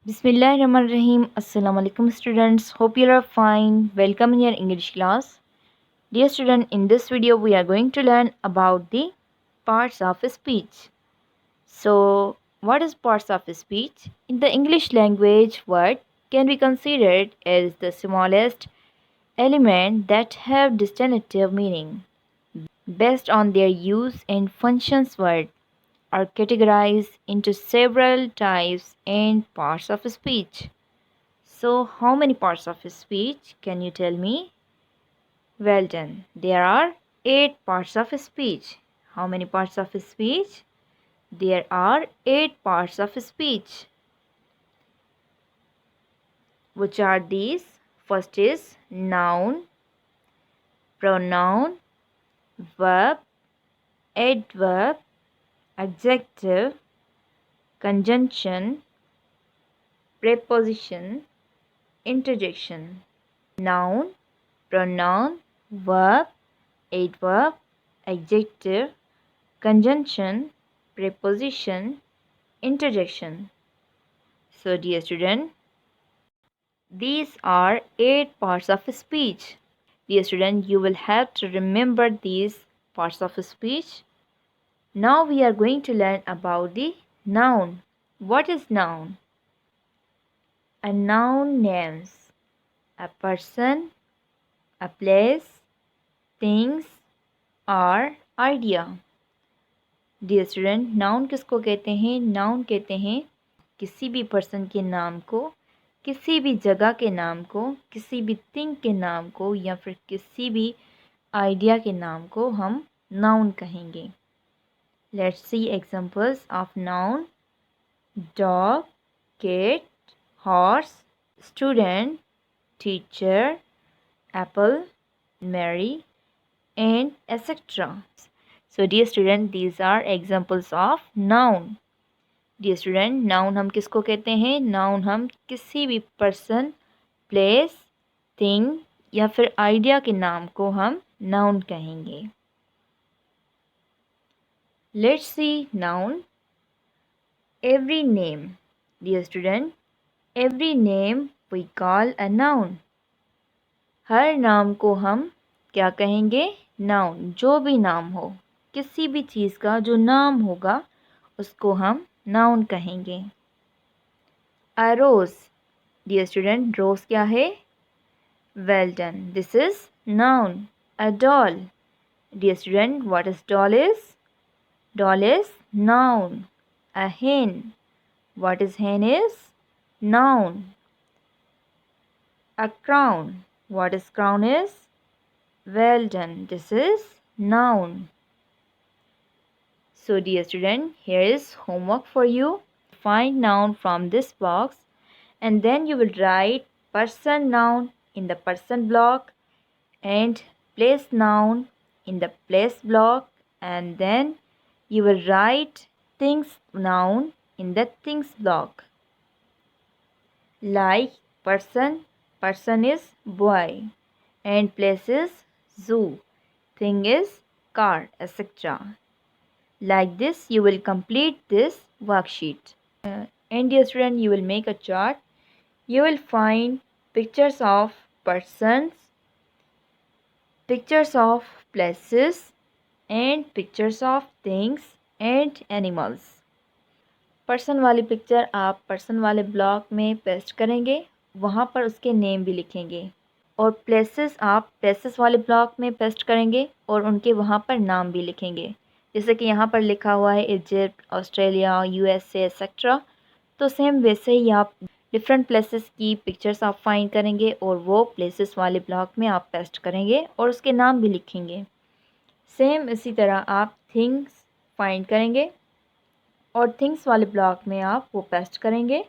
Bismillahirrahmanirrahim. Assalamu alaikum students. Hope you are fine. Welcome in your English class. Dear student, in this video we are going to learn about the parts of speech. So, what is parts of speech? In the English language, word can be considered as the smallest element that have distinctive meaning based on their use and functions. Word are categorized into several types and parts of speech. So, how many parts of speech can you tell me? Well done. There are 8 parts of speech. How many parts of speech? There are 8 parts of speech. Which are these? First is noun, pronoun, verb, adverb, adjective, conjunction, preposition, interjection. Noun, pronoun, verb, adverb, adjective, conjunction, preposition, interjection. So, dear student, these are 8 parts of speech. Dear student, you will have to remember these parts of speech. Now we are going to learn about the noun. What is noun? A noun names a person, a place, things or idea. Dear student, noun किसको कहते हैं? Noun कहते हैं किसी भी person के नाम को, किसी भी जगह के नाम को, किसी भी थिंग के नाम को या फिर किसी भी आइडिया के नाम को हम नाउन कहेंगे. Let's see examples of noun. Dog, cat, horse, student, teacher, apple, Mary and etc. So dear student, these are examples of noun. Dear student, noun हम किसको कहते हैं? noun हम किसी भी person, place, thing या फिर idea के नाम को हम noun कहेंगे. Let's see noun. Every name. Dear student, every name we call a noun. हर नाम को हम क्या कहेंगे? नाउन. जो भी नाम हो, किसी भी चीज़ का जो नाम होगा उसको हम नाउन कहेंगे. अ रोज़. डियर स्टूडेंट, रोज़ क्या है? Well done, this is noun. A doll. Dear student, what is doll is? Doll is noun. A hen. What is hen is? Noun. A crown. What is crown is? Well done, this is noun. So dear student, here is homework for you. Find noun from this box and then you will write person noun in the person block and place noun in the place block, and then you will write things noun in the things block. Like person, person is boy, and place is zoo, thing is car, etc. Like this you will complete this worksheet. And dear student, you will make a chart. You will find pictures of persons, pictures of places and pictures of things and animals. Person वाली picture आप person वाले block में paste करेंगे, वहाँ पर उसके name भी लिखेंगे. और प्लेसेस आप प्लेसेस वाले ब्लॉक में पेस्ट करेंगे और उनके वहाँ पर नाम भी लिखेंगे. जैसे कि यहाँ पर लिखा हुआ है इजिप्ट, ऑस्ट्रेलिया, यूएसए एक्सेट्रा. तो सेम वैसे ही आप डिफरेंट प्लेसेस की पिक्चर्स आप फाइंड करेंगे और वो प्लेसेस वाले ब्लॉक में आप पेस्ट करेंगे और उसके नाम भी लिखेंगे. सेम इसी तरह आप थिंग्स फाइंड करेंगे और थिंग्स वाले ब्लॉक में आप वो पेस्ट करेंगे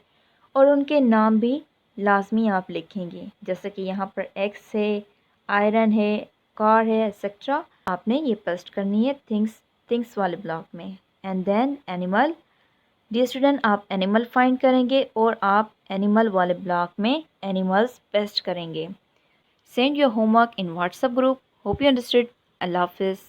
और उनके नाम भी लाजमी आप लिखेंगे. जैसे कि यहाँ पर एक्स है, आयरन है, कार है एक्सेट्रा. आपने ये पेस्ट करनी है थिंग्स वाले ब्लॉक में. And then animal. Dear student, आप एनिमल फाइंड करेंगे और आप एनिमल वाले ब्लॉक में एनिमल्स पेस्ट करेंगे. Send your homework in WhatsApp group. Hope you understood. अल्लाह हाफिज़.